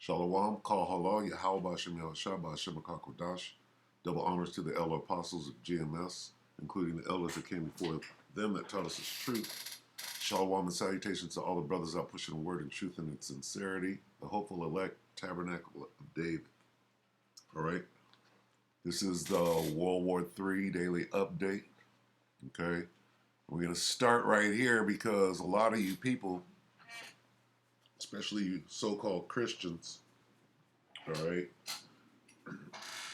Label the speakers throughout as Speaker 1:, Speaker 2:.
Speaker 1: Shalom, Kal Halal, Yahweh Bashem Yahushua, Bashem HaKakodash. Double honors to the elder apostles of GMS, including the elders that came before them that taught us the truth. Shalom and salutations to all the brothers out pushing the word in truth and in sincerity, the hopeful elect tabernacle of David. All right. This is the World War III daily update. Okay. We're going to start right here because a lot of you people, especially you so-called Christians, all right,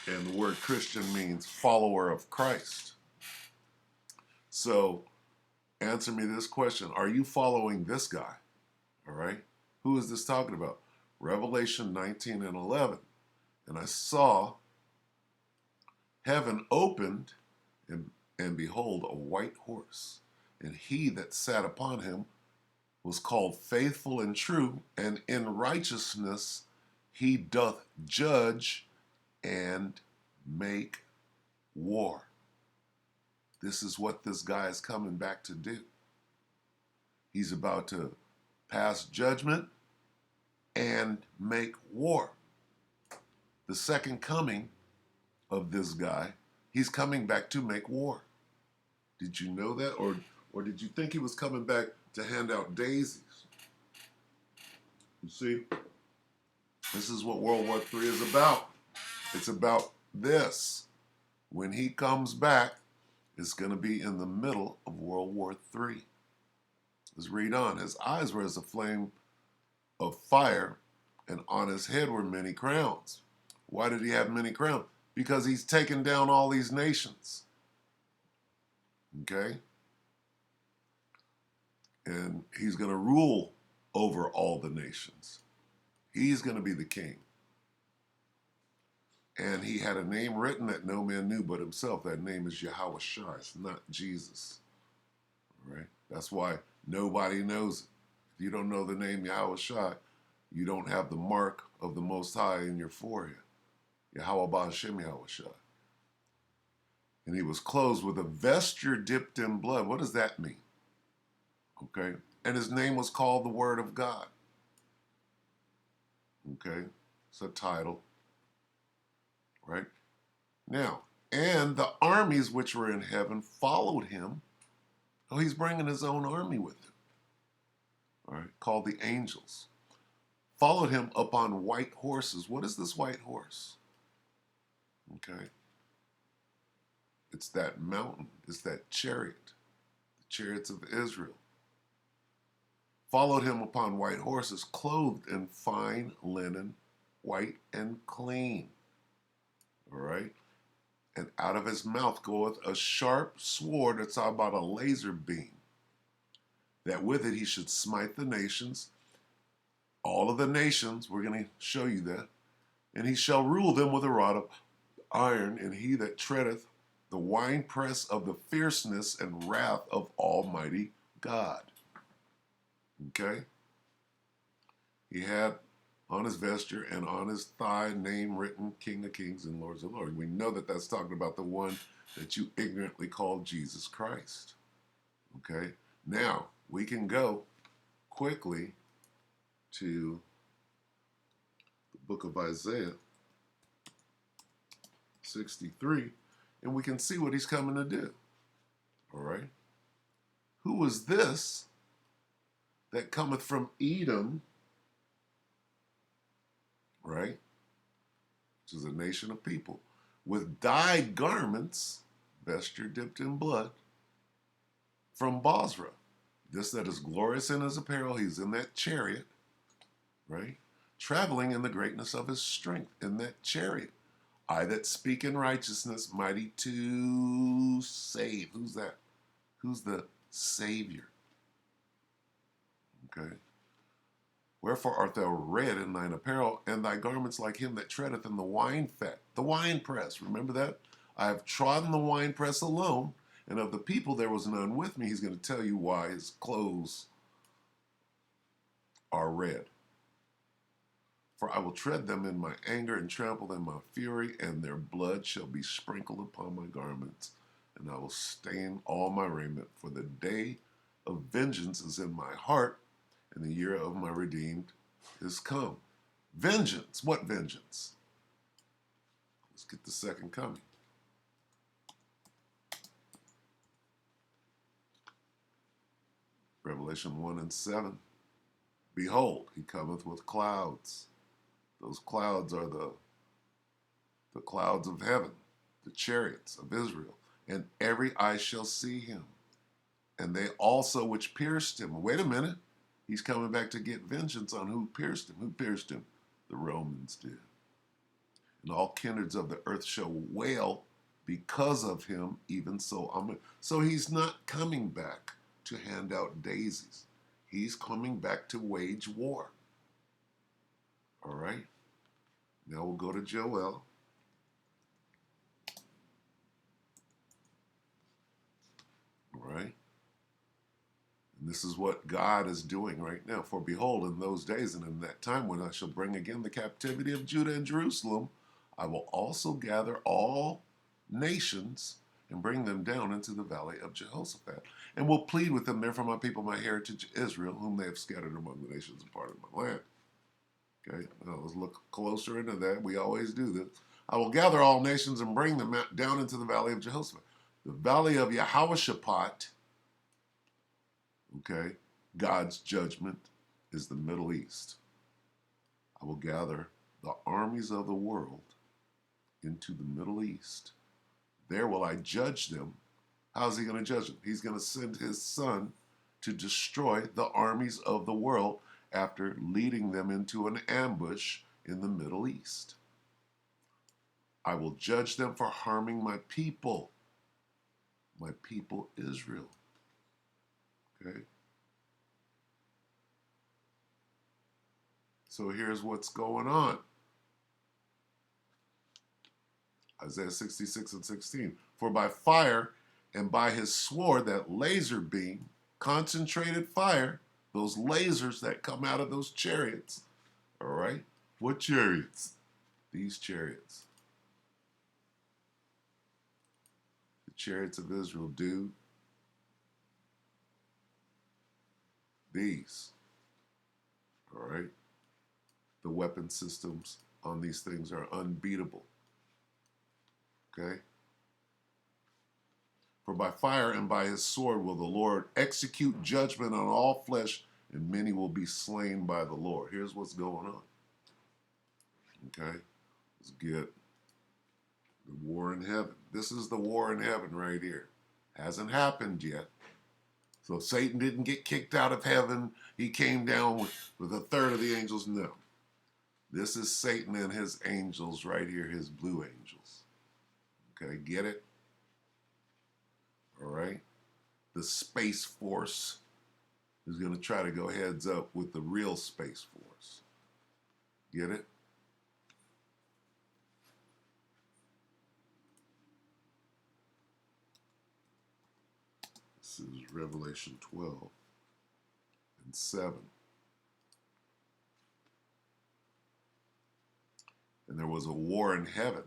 Speaker 1: and the word Christian means follower of Christ. So answer me this question. Are you following this guy? All right. Who is this talking about? Revelation 19 and 11. And I saw heaven opened, and behold, a white horse. And he that sat upon him was called Faithful and True, and in righteousness he doth judge and make war. This is what this guy is coming back to do. He's about to pass judgment and make war. The second coming of this guy, he's coming back to make war. Did you know that? Or did you think he was coming back to hand out daisies? You see, this is what World War III is about. It's about this. When he comes back, it's going to be in the middle of World War III. Let's read on. His eyes were as a flame of fire, and on his head were many crowns. Why did he have many crowns? Because he's taken down all these nations. Okay? And he's going to rule over all the nations. He's going to be the king. And he had a name written that no man knew but himself. That name is Yahweh Shai. It's not Jesus. All right? That's why nobody knows it. If you don't know the name Yahweh Shai, you don't have the mark of the Most High in your forehead. Yahweh Ba'ashem Yahweh Shai. And he was clothed with a vesture dipped in blood. What does that mean? Okay? And his name was called the Word of God. Okay? It's a title. Right? Now, and the armies which were in heaven followed him. Oh, he's bringing his own army with him. All right? Called the angels. Followed him upon white horses. What is this white horse? Okay? It's that mountain. It's that chariot. The chariots of Israel. Followed him upon white horses, clothed in fine linen, white and clean. All right? And out of his mouth goeth a sharp sword that's about a laser beam, that with it he should smite the nations, all of the nations, we're going to show you that, and he shall rule them with a rod of iron, and he that treadeth the winepress of the fierceness and wrath of Almighty God. Okay? He had on his vesture and on his thigh name written, King of Kings and Lords of Lords. We know that that's talking about the one that you ignorantly call Jesus Christ. Okay? Now, we can go quickly to the book of Isaiah 63, and we can see what he's coming to do. All right? Who is this that cometh from Edom, right? Which is a nation of people, with dyed garments, vesture dipped in blood, from Bozrah. This that is glorious in his apparel, he's in that chariot, right? Traveling in the greatness of his strength in that chariot. I that speak in righteousness, mighty to save. Who's that? Who's the Savior? Okay. Wherefore art thou red in thine apparel, and thy garments like him that treadeth in the wine fat. The winepress, remember that? I have trodden the winepress alone, and of the people there was none with me. He's going to tell you why his clothes are red. For I will tread them in my anger and trample them in my fury, and their blood shall be sprinkled upon my garments, and I will stain all my raiment. For the day of vengeance is in my heart, and the year of my redeemed is come. Vengeance. What vengeance? Let's get the second coming. Revelation 1 and 7. Behold, he cometh with clouds. Those clouds are the clouds of heaven, the chariots of Israel. And every eye shall see him. And they also which pierced him. Wait a minute. He's coming back to get vengeance on who pierced him. Who pierced him? The Romans did. And all kindreds of the earth shall wail because of him, even so. So he's not coming back to hand out daisies. He's coming back to wage war. All right? Now we'll go to Joel. All right? And this is what God is doing right now. For behold, in those days and in that time when I shall bring again the captivity of Judah and Jerusalem, I will also gather all nations and bring them down into the valley of Jehoshaphat, and will plead with them there for my people, my heritage Israel, whom they have scattered among the nations and part of my land. Okay, now let's look closer into that. We always do this. I will gather all nations and bring them down into the valley of Jehoshaphat. The valley of Yehoshaphat, okay, God's judgment is the Middle East. I will gather the armies of the world into the Middle East. There will I judge them. How's he going to judge them? He's going to send his son to destroy the armies of the world after leading them into an ambush in the Middle East. I will judge them for harming my people Israel. Okay? So here's what's going on. Isaiah 66 and 16. For by fire and by his sword, that laser beam, concentrated fire, those lasers that come out of those chariots. All right? What chariots? These chariots. The chariots of Israel do these. All right? The weapon systems on these things are unbeatable. Okay? For by fire and by his sword will the Lord execute judgment on all flesh, and many will be slain by the Lord. Here's what's going on. Okay? Let's get the war in heaven. This is the war in heaven right here. Hasn't happened yet. So Satan didn't get kicked out of heaven. He came down with a third of the angels. No. This is Satan and his angels right here, his blue angels. Okay, get it? All right? The Space Force is going to try to go heads up with the real Space Force. Get it? This is Revelation 12 and 7. And there was a war in heaven.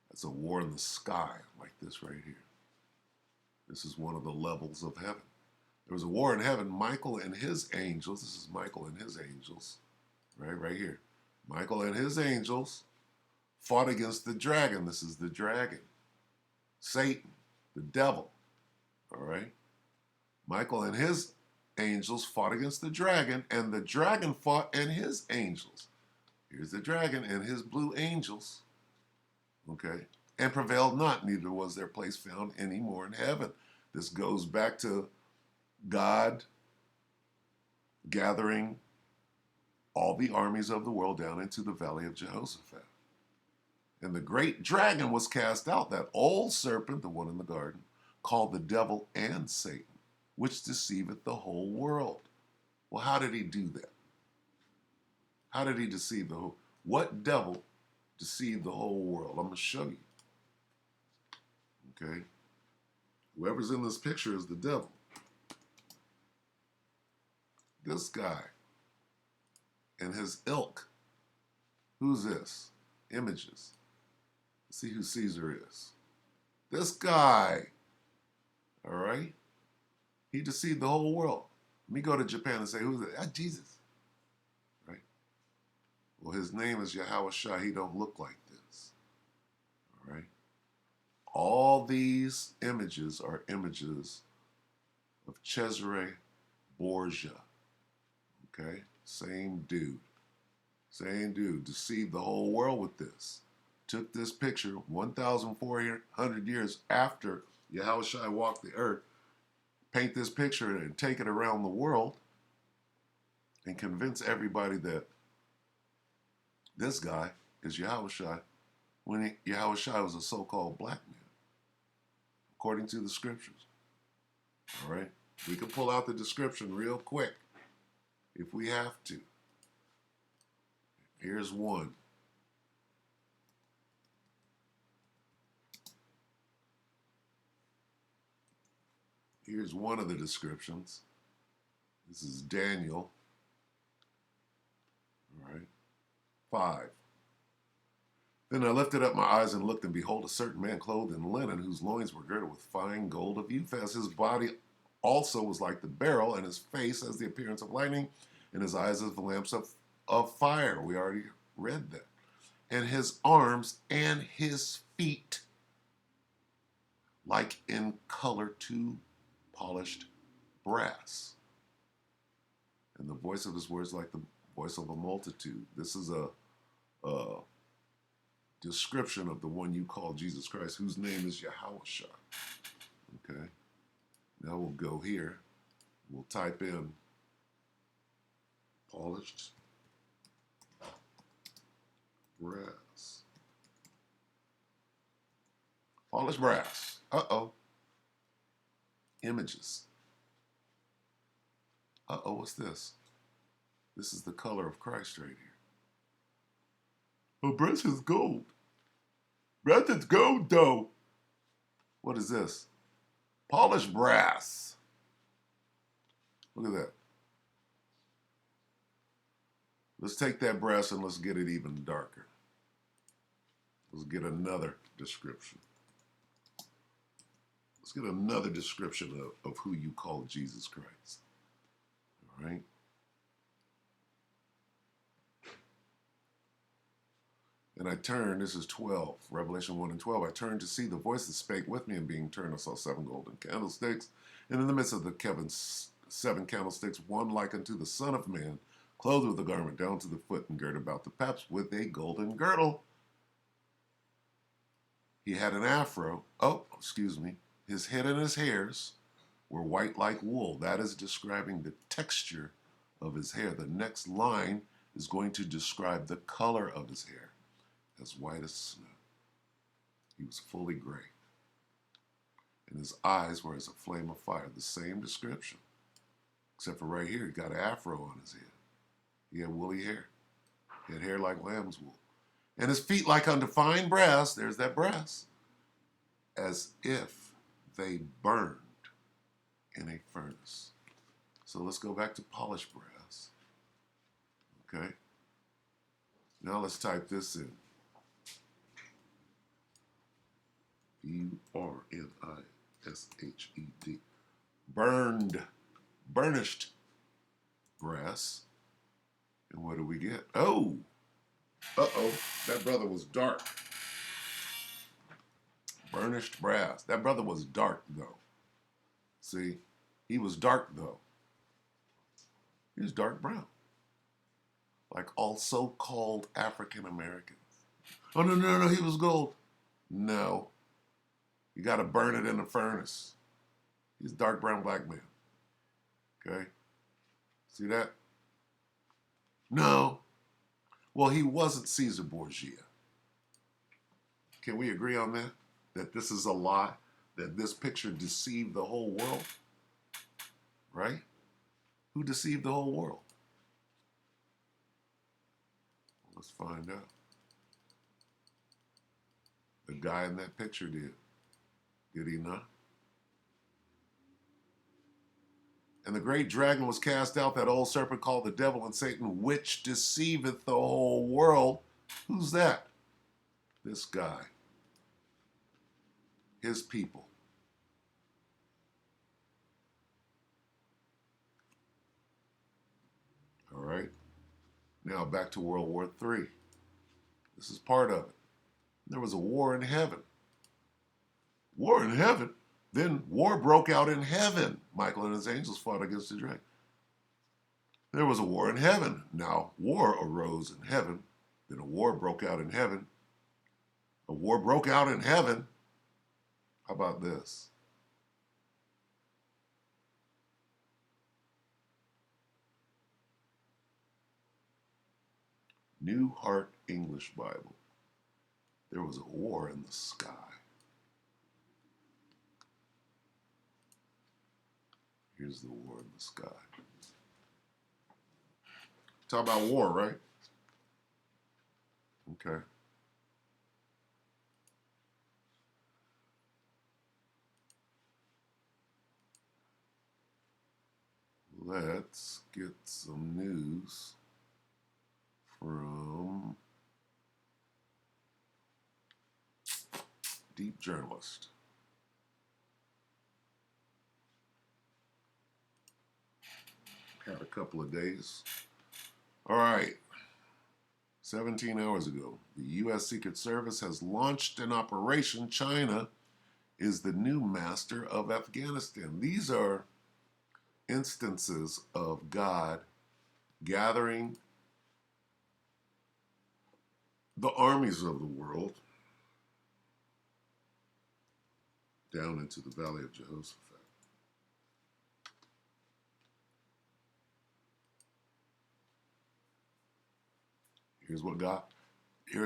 Speaker 1: That's a war in the sky, like this right here. This is one of the levels of heaven. There was a war in heaven. Michael and his angels, this is Michael and his angels, right here. Michael and his angels fought against the dragon. This is the dragon. Satan, the devil, all right? Michael and his angels fought against the dragon, and the dragon fought and his angels. Here's the dragon and his blue angels. Okay, and prevailed not, neither was their place found any more in heaven. This goes back to God gathering all the armies of the world down into the valley of Jehoshaphat. And the great dragon was cast out, that old serpent, the one in the garden, called the devil and Satan, which deceiveth the whole world. Well, how did he do that? How did he deceive the whole? What devil deceived the whole world? I'm going to show you. Okay? Whoever's in this picture is the devil. This guy and his ilk. Who's this? Images. Let's see who Caesar is. This guy. All right? He deceived the whole world. Let me go to Japan and say, who's that? Ah, Jesus. Right? Well, his name is Yahushua. He don't look like this. All right. All these images are images of Cesare Borgia. Okay? Same dude. Same dude. Deceived the whole world with this. Took this picture 1,400 years after Yahushua walked the earth, paint this picture and take it around the world and convince everybody that this guy is Yahushua when Yahushua was a so-called black man, according to the scriptures. All right? We can pull out the description real quick if we have to. Here's one. Here's one of the descriptions. This is Daniel. All right. 5. Then I lifted up my eyes and looked, and behold, a certain man clothed in linen, whose loins were girded with fine gold of Uphaz. His body also was like the beryl, and his face as the appearance of lightning, and his eyes as the lamps of fire. We already read that. And his arms and his feet like in color to polished brass. And the voice of his words like the voice of a multitude. This is a description of the one you call Jesus Christ, whose name is Yahushua. Okay. Now we'll go here. We'll type in polished brass. Polished brass. Uh-oh. Images. Uh-oh, what's this? This is the color of Christ right here. Oh, brass is gold. Brass is gold, though. What is this? Polished brass. Look at that. Let's take that brass and let's get it even darker. Let's get another description. Let's get another description of who you call Jesus Christ. All right? And I turned, this is 12, Revelation 1 and 12. I turned to see the voice that spake with me, and being turned, I saw 7 golden candlesticks. And in the midst of the 7 candlesticks, one like unto the Son of Man, clothed with a garment down to the foot, and girt about the paps with a golden girdle. He had an afro. Oh, excuse me. His head and his hairs were white like wool. That is describing the texture of his hair. The next line is going to describe the color of his hair. As white as snow. He was fully gray. And his eyes were as a flame of fire. The same description. Except for right here, he got an afro on his head. He had woolly hair. He had hair like lamb's wool. And his feet like unto fine brass. There's that brass. As if they burned in a furnace. So let's go back to polished brass. Okay. Now let's type this in. Burnished. Burned. Burnished brass. And what do we get? Oh! Uh-oh. That brother was dark. Burnished brass. That brother was dark, though. See? He was dark, though. He was dark brown. Like all so-called African Americans. Oh, no, he was gold. No. You got to burn it in the furnace. He's a dark brown black man. Okay? See that? No. Well, he wasn't Caesar Borgia. Can we agree on that? That this is a lie? That this picture deceived the whole world? Right? Who deceived the whole world? Let's find out. The guy in that picture did. Did he not? And the great dragon was cast out, that old serpent called the devil and Satan, which deceiveth the whole world. Who's that? This guy. His people. All right. Now back to World War III. This is part of it. There was a war in heaven. War in heaven? Then war broke out in heaven. Michael and his angels fought against the dragon. There was a war in heaven. Now war arose in heaven. Then a war broke out in heaven. A war broke out in heaven. How about this? New Heart English Bible. There was a war in the sky. Here's the war in the sky. Talk about war, right? Okay. Let's get some news from Deep Journalist. Had a couple of days. All right. 17 hours ago, the U.S. Secret Service has launched an operation. China is the new master of Afghanistan. These are instances of God gathering the armies of the world down into the Valley of Jehoshaphat. Here's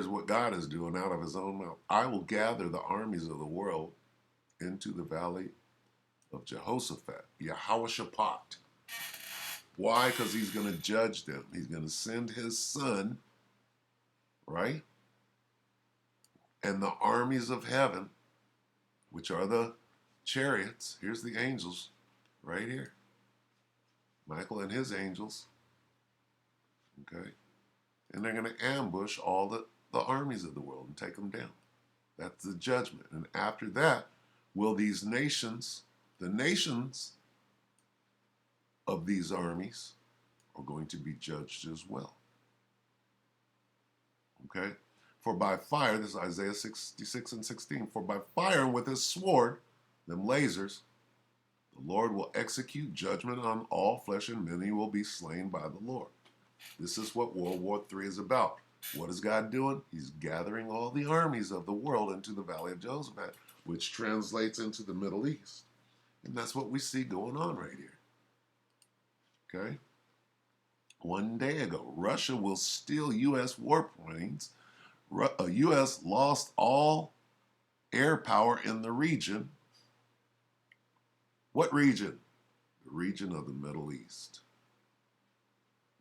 Speaker 1: what God is doing out of his own mouth. I will gather the armies of the world into the Valley of Jehoshaphat, Yahweh-Shaphat. Why? Because he's going to judge them. He's going to send his son, right? And the armies of heaven, which are the chariots. Here's the angels right here. Michael and his angels. Okay? And they're going to ambush all the armies of the world and take them down. That's the judgment. And after that, will these nations, the nations of these armies, are going to be judged as well. Okay? For by fire, this is Isaiah 66 and 16, for by fire and with his sword, them lasers, the Lord will execute judgment on all flesh, and many will be slain by the Lord. This is what World War III is about. What is God doing? He's gathering all the armies of the world into the Valley of Jehoshaphat, which translates into the Middle East. And that's what we see going on right here. Okay? One day ago, Russia will steal U.S. warplanes. U.S. lost all air power in the region. What region? The region of the Middle East.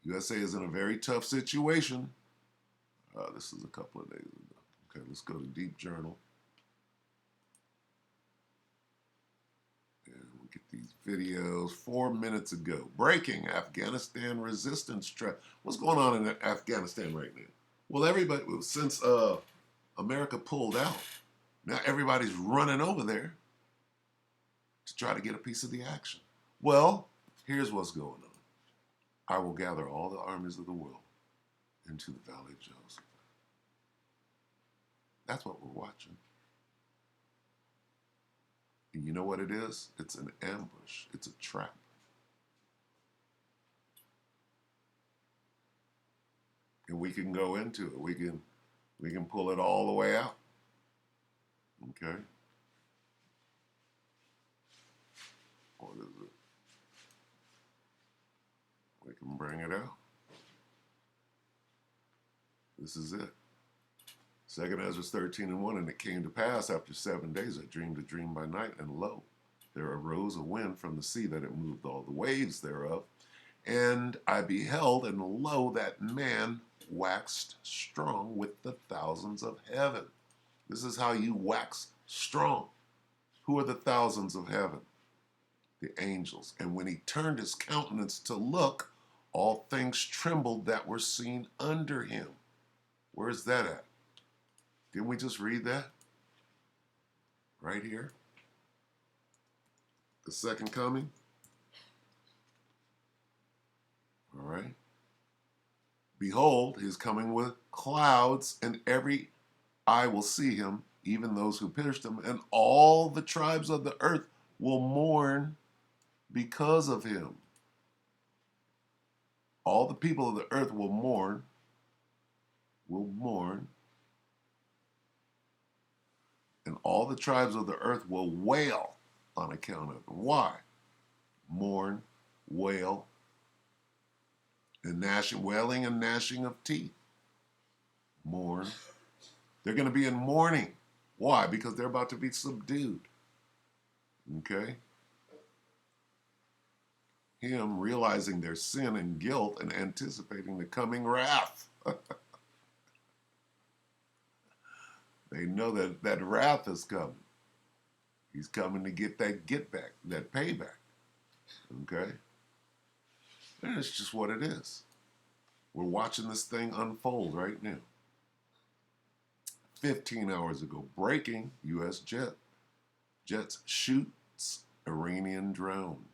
Speaker 1: USA is in a very tough situation. This is a couple of days ago. Okay, let's go to Deep Journal. And we'll get these videos 4 minutes ago. Breaking Afghanistan resistance trap. What's going on in Afghanistan right now? Well, everybody, since America pulled out, now everybody's running over there to try to get a piece of the action. Well, here's what's going on. I will gather all the armies of the world into the Valley of Jehoshaphat. That's what we're watching. And you know what it is? It's an ambush. It's a trap. And we can go into it. We can pull it all the way out. Okay? What is it? We can bring it out. This is it. 2 Ezra 13 and 1, and it came to pass after 7 days, I dreamed a dream by night, and lo, there arose a wind from the sea that it moved all the waves thereof. And I beheld, and lo, that man waxed strong with the thousands of heaven. This is how you wax strong. Who are the thousands of heaven? The angels. And when he turned his countenance to look, all things trembled that were seen under him. Where's that at? Didn't we just read that? Right here. The second coming. All right. Behold, he is coming with clouds, and every eye will see him, even those who pierced him, and all the tribes of the earth will mourn because of him. All the people of the earth will mourn, and all the tribes of the earth will wail on account of him. Why? Mourn, wail, and gnashing, wailing and gnashing of teeth. Mourn. They're going to be in mourning. Why? Because they're about to be subdued. Okay? Him realizing their sin and guilt and anticipating the coming wrath. They know that wrath is coming. He's coming to get that get back, that payback. Okay? And it's just what it is. We're watching this thing unfold right now. 15 hours ago, breaking U.S. jets shoots Iranian drone.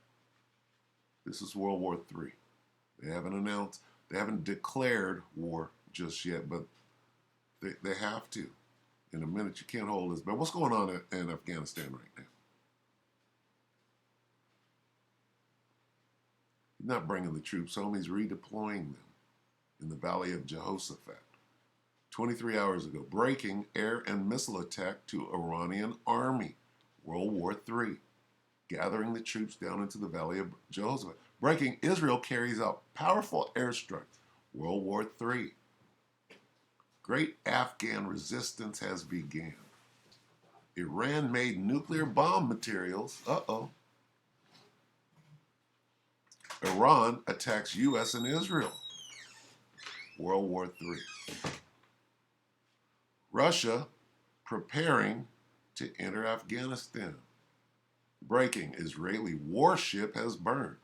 Speaker 1: This is World War III. They haven't declared war just yet, but they have to. In a minute, you can't hold this. But what's going on in Afghanistan right now? He's not bringing the troops home. He's redeploying them in the Valley of Jehoshaphat. 23 hours ago, breaking air and missile attack to Iranian army. World War III. Gathering the troops down into the Valley of Jehoshaphat. Breaking, Israel carries out powerful airstrikes. World War III. Great Afghan resistance has begun. Iran made nuclear bomb materials. Iran attacks U.S. and Israel. World War III. Russia preparing to enter Afghanistan. Breaking, Israeli warship has burned.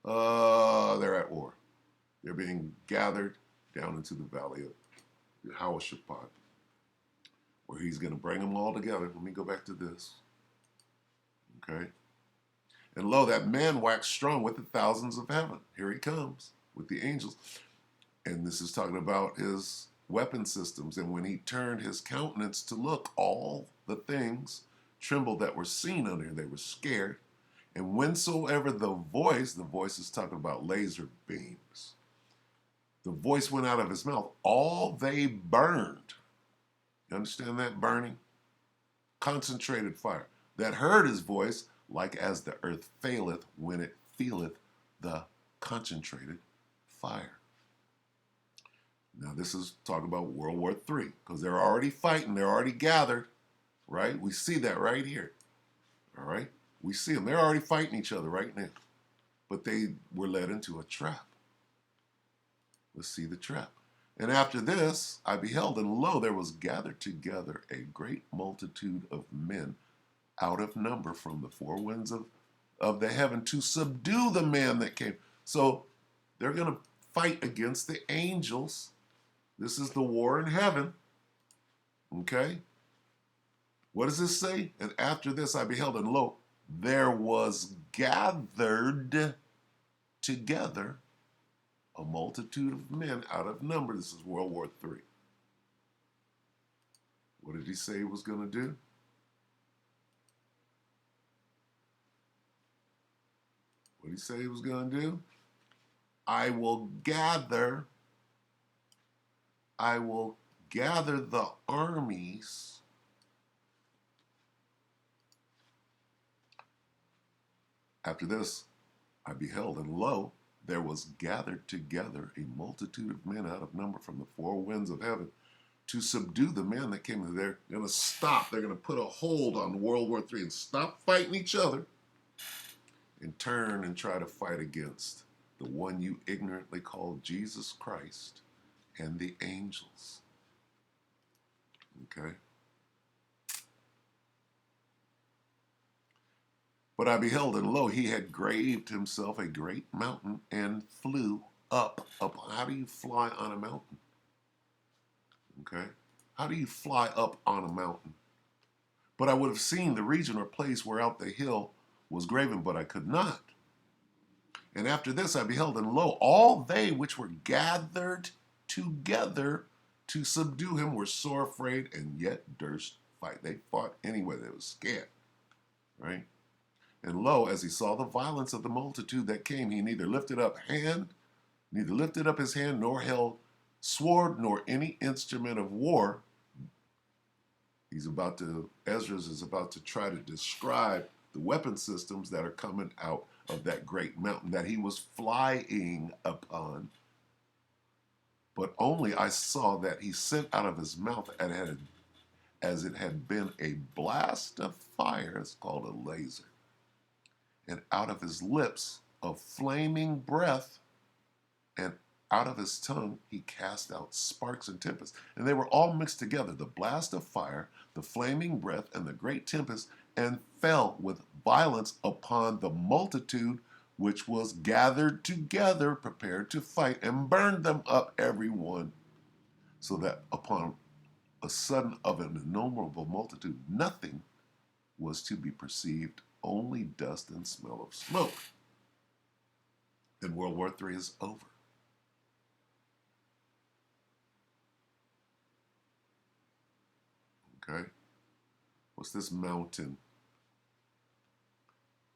Speaker 1: They're at war. They're being gathered down into the Valley of Jehoshaphat, where he's going to bring them all together. Let me go back to this. Okay. And lo, that man waxed strong with the thousands of heaven. Here he comes with the angels. And this is talking about his weapon systems. And when he turned his countenance to look, all the things trembled that were seen under him. They were scared. And whensoever the voice is talking about laser beams, the voice went out of his mouth, all they burned. You understand that? Burning? Concentrated fire. That heard his voice, like as the earth faileth when it feeleth the concentrated fire. Now this is talking about World War III, because they're already fighting, they're already gathered, right? We see that right here, all right? We see them, they're already fighting each other right now, but they were led into a trap. Let's see the trap. And after this, I beheld, and lo, there was gathered together a great multitude of men out of number from the four winds of the heaven to subdue the man that came. So they're going to fight against the angels. This is the war in heaven. Okay? What does this say? And after this, I beheld, and lo, there was gathered together a multitude of men out of number. This is World War III. What did he say he was going to do? What did he say he was going to do? I will gather the armies After this, I beheld, and lo, there was gathered together a multitude of men out of number from the four winds of heaven to subdue the men that came. They're going to stop. They're going to put a hold on World War III and stop fighting each other and turn and try to fight against the one you ignorantly call Jesus Christ and the angels. Okay? But I beheld, and lo, he had graved himself a great mountain and flew up. How do you fly on a mountain? Okay? How do you fly up on a mountain? But I would have seen the region or place whereout the hill was graven, but I could not. And after this I beheld, and lo, all they which were gathered together to subdue him, were sore afraid, and yet durst fight. They fought anyway. They were scared, right? And lo, as he saw the violence of the multitude that came, he neither lifted up his hand, nor held sword, nor any instrument of war. Ezra is about to try to describe the weapon systems that are coming out of that great mountain that he was flying upon. But only I saw that he sent out of his mouth, as it had been a blast of fire, it's called a laser, and out of his lips a flaming breath, and out of his tongue he cast out sparks and tempests. And they were all mixed together, the blast of fire, the flaming breath, and the great tempest, and fell with violence upon the multitude which was gathered together, prepared to fight, and burned them up every one, so that upon a sudden of an innumerable multitude nothing was to be perceived, only dust and smell of smoke. And World War III is over. Okay? What's this mountain?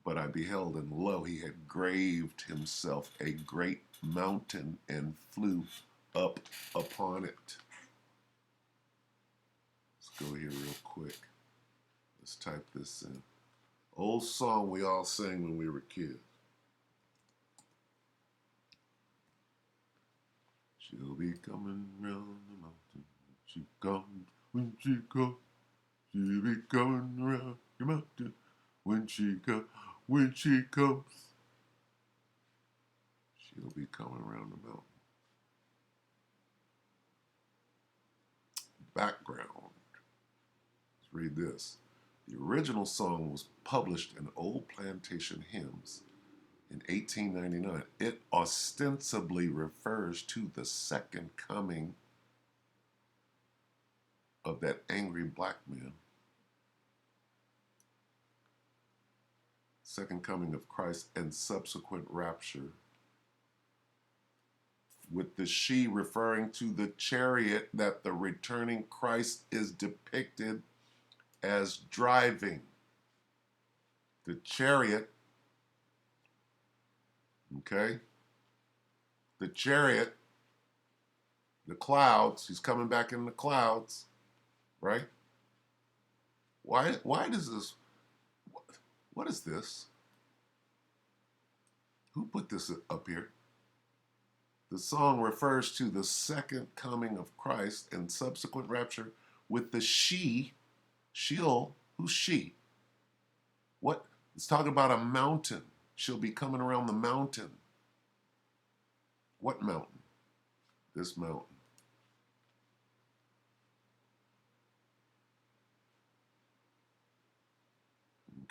Speaker 1: But I beheld, and lo, he had graved himself a great mountain, and flew up upon it. Let's go here real quick. Let's type this in. Old song we all sang when we were kids. She'll be coming round the mountain. She comes, when she comes. She'll be coming round the mountain. When she comes, she'll be coming around the mountain. Background. Let's read this. The original song was published in Old Plantation Hymns in 1899. It ostensibly refers to the second coming of that angry black man. Second coming of Christ and subsequent rapture, with the she referring to the chariot that the returning Christ is depicted as driving. The chariot, okay? The chariot, the clouds, he's coming back in the clouds, right? Why does this, what is this? Who put this up here? The song refers to the second coming of Christ and subsequent rapture, with the she'll, who's she? What? It's talking about a mountain. She'll be coming around the mountain. What mountain? This mountain.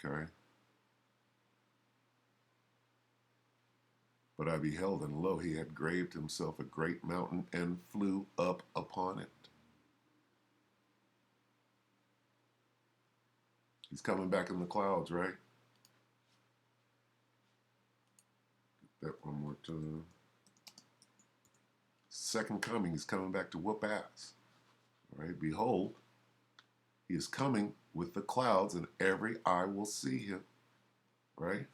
Speaker 1: Okay. But I beheld, and lo, he had graved himself a great mountain, and flew up upon it. He's coming back in the clouds, right? Get that one more time. Second coming, he's coming back to whoop ass. All right? Behold, he is coming with the clouds, and every eye will see him. Right?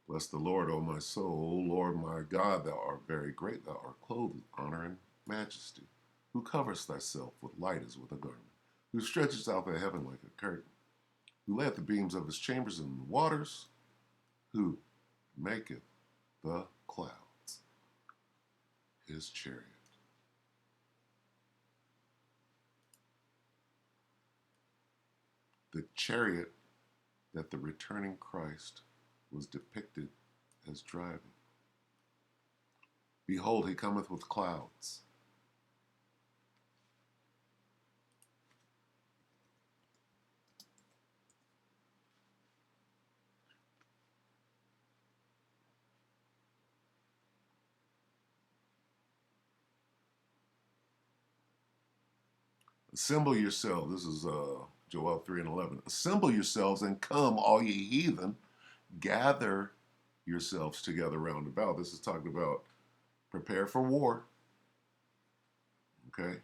Speaker 1: Bless the Lord, O my soul. O Lord my God, thou art very great. Thou art clothed with honor and majesty. Who coverest thyself with light as with a garment. Who stretchest out the heaven like a curtain. Who layeth the beams of his chambers in the waters. Who maketh the clouds his chariot. The chariot that the returning Christ was depicted as driving. Behold, he cometh with clouds. Assemble yourselves. This is Joel 3 and 11. Assemble yourselves and come, all ye heathen. Gather yourselves together round about. This is talking about prepare for war. Okay?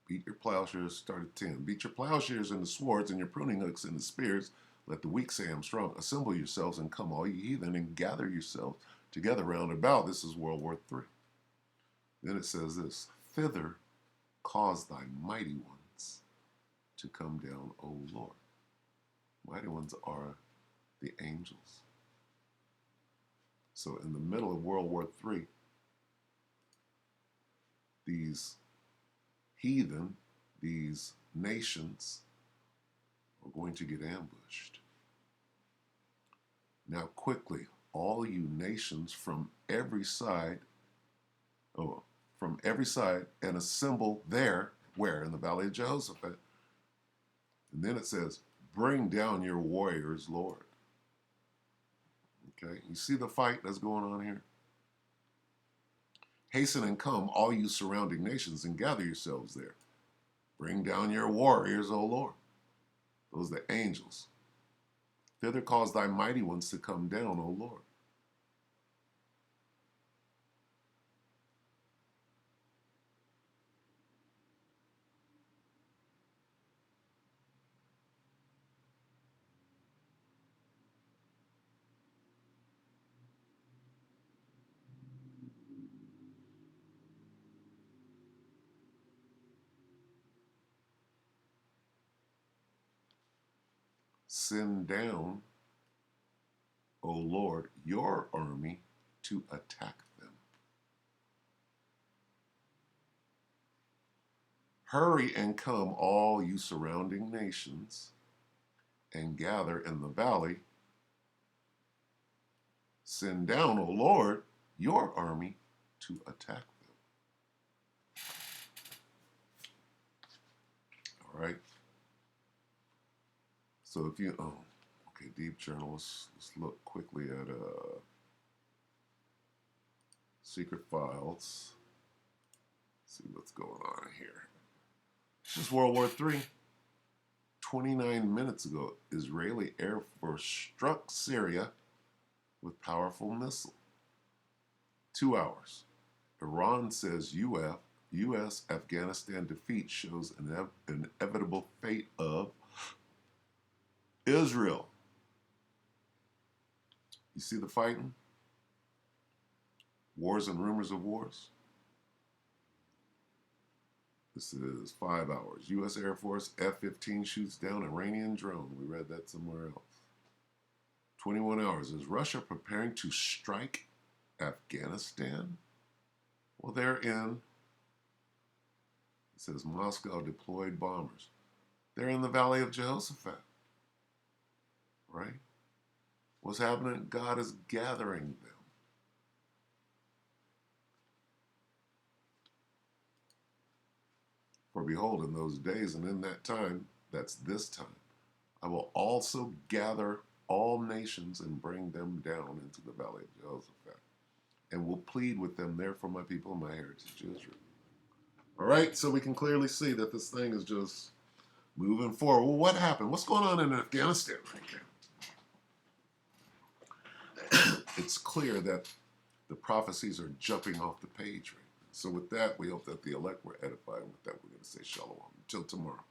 Speaker 1: Beat your plowshares, start at 10. Beat your plowshares into swords and your pruning hooks into spears. Let the weak say, I'm strong. Assemble yourselves and come, all ye heathen, and gather yourselves together round about. This is World War III. Then it says this, thither cause thy mighty ones to come down, O Lord. Mighty ones are the angels. So in the middle of World War III, these heathen, these nations are going to get ambushed. Now quickly, all you nations from every side, and assemble there, where? In the Valley of Jehoshaphat. And then it says, bring down your warriors, Lord. Okay, you see the fight that's going on here? Hasten and come, all you surrounding nations, and gather yourselves there. Bring down your warriors, O Lord. Those are the angels. Thither cause thy mighty ones to come down, O Lord. Send down, O Lord, your army to attack them. Hurry and come, all you surrounding nations, and gather in the valley. Send down, O Lord, your army to attack them. All right. So if you, okay, deep journal. Let's look quickly at secret files. See what's going on here. This is World War III. 29 minutes ago, Israeli Air Force struck Syria with powerful missile. 2 hours. Iran says U.S. Afghanistan defeat shows an inevitable fate of Israel. You see the fighting? Wars and rumors of wars. This is 5 hours. U.S. Air Force F-15 shoots down Iranian drone. We read that somewhere else. 21 hours. Is Russia preparing to strike Afghanistan? Well, they're in. It says Moscow deployed bombers. They're in the Valley of Jehoshaphat. Right? What's happening? God is gathering them. For behold, in those days and in that time, that's this time, I will also gather all nations and bring them down into the Valley of Jehoshaphat, and will plead with them there for my people and my heritage Israel. All right, so we can clearly see that this thing is just moving forward. Well, what happened? What's going on in Afghanistan right now? It's clear that the prophecies are jumping off the page right now. So with that, we hope that the elect were edified. And with that, we're going to say shalom. Until tomorrow.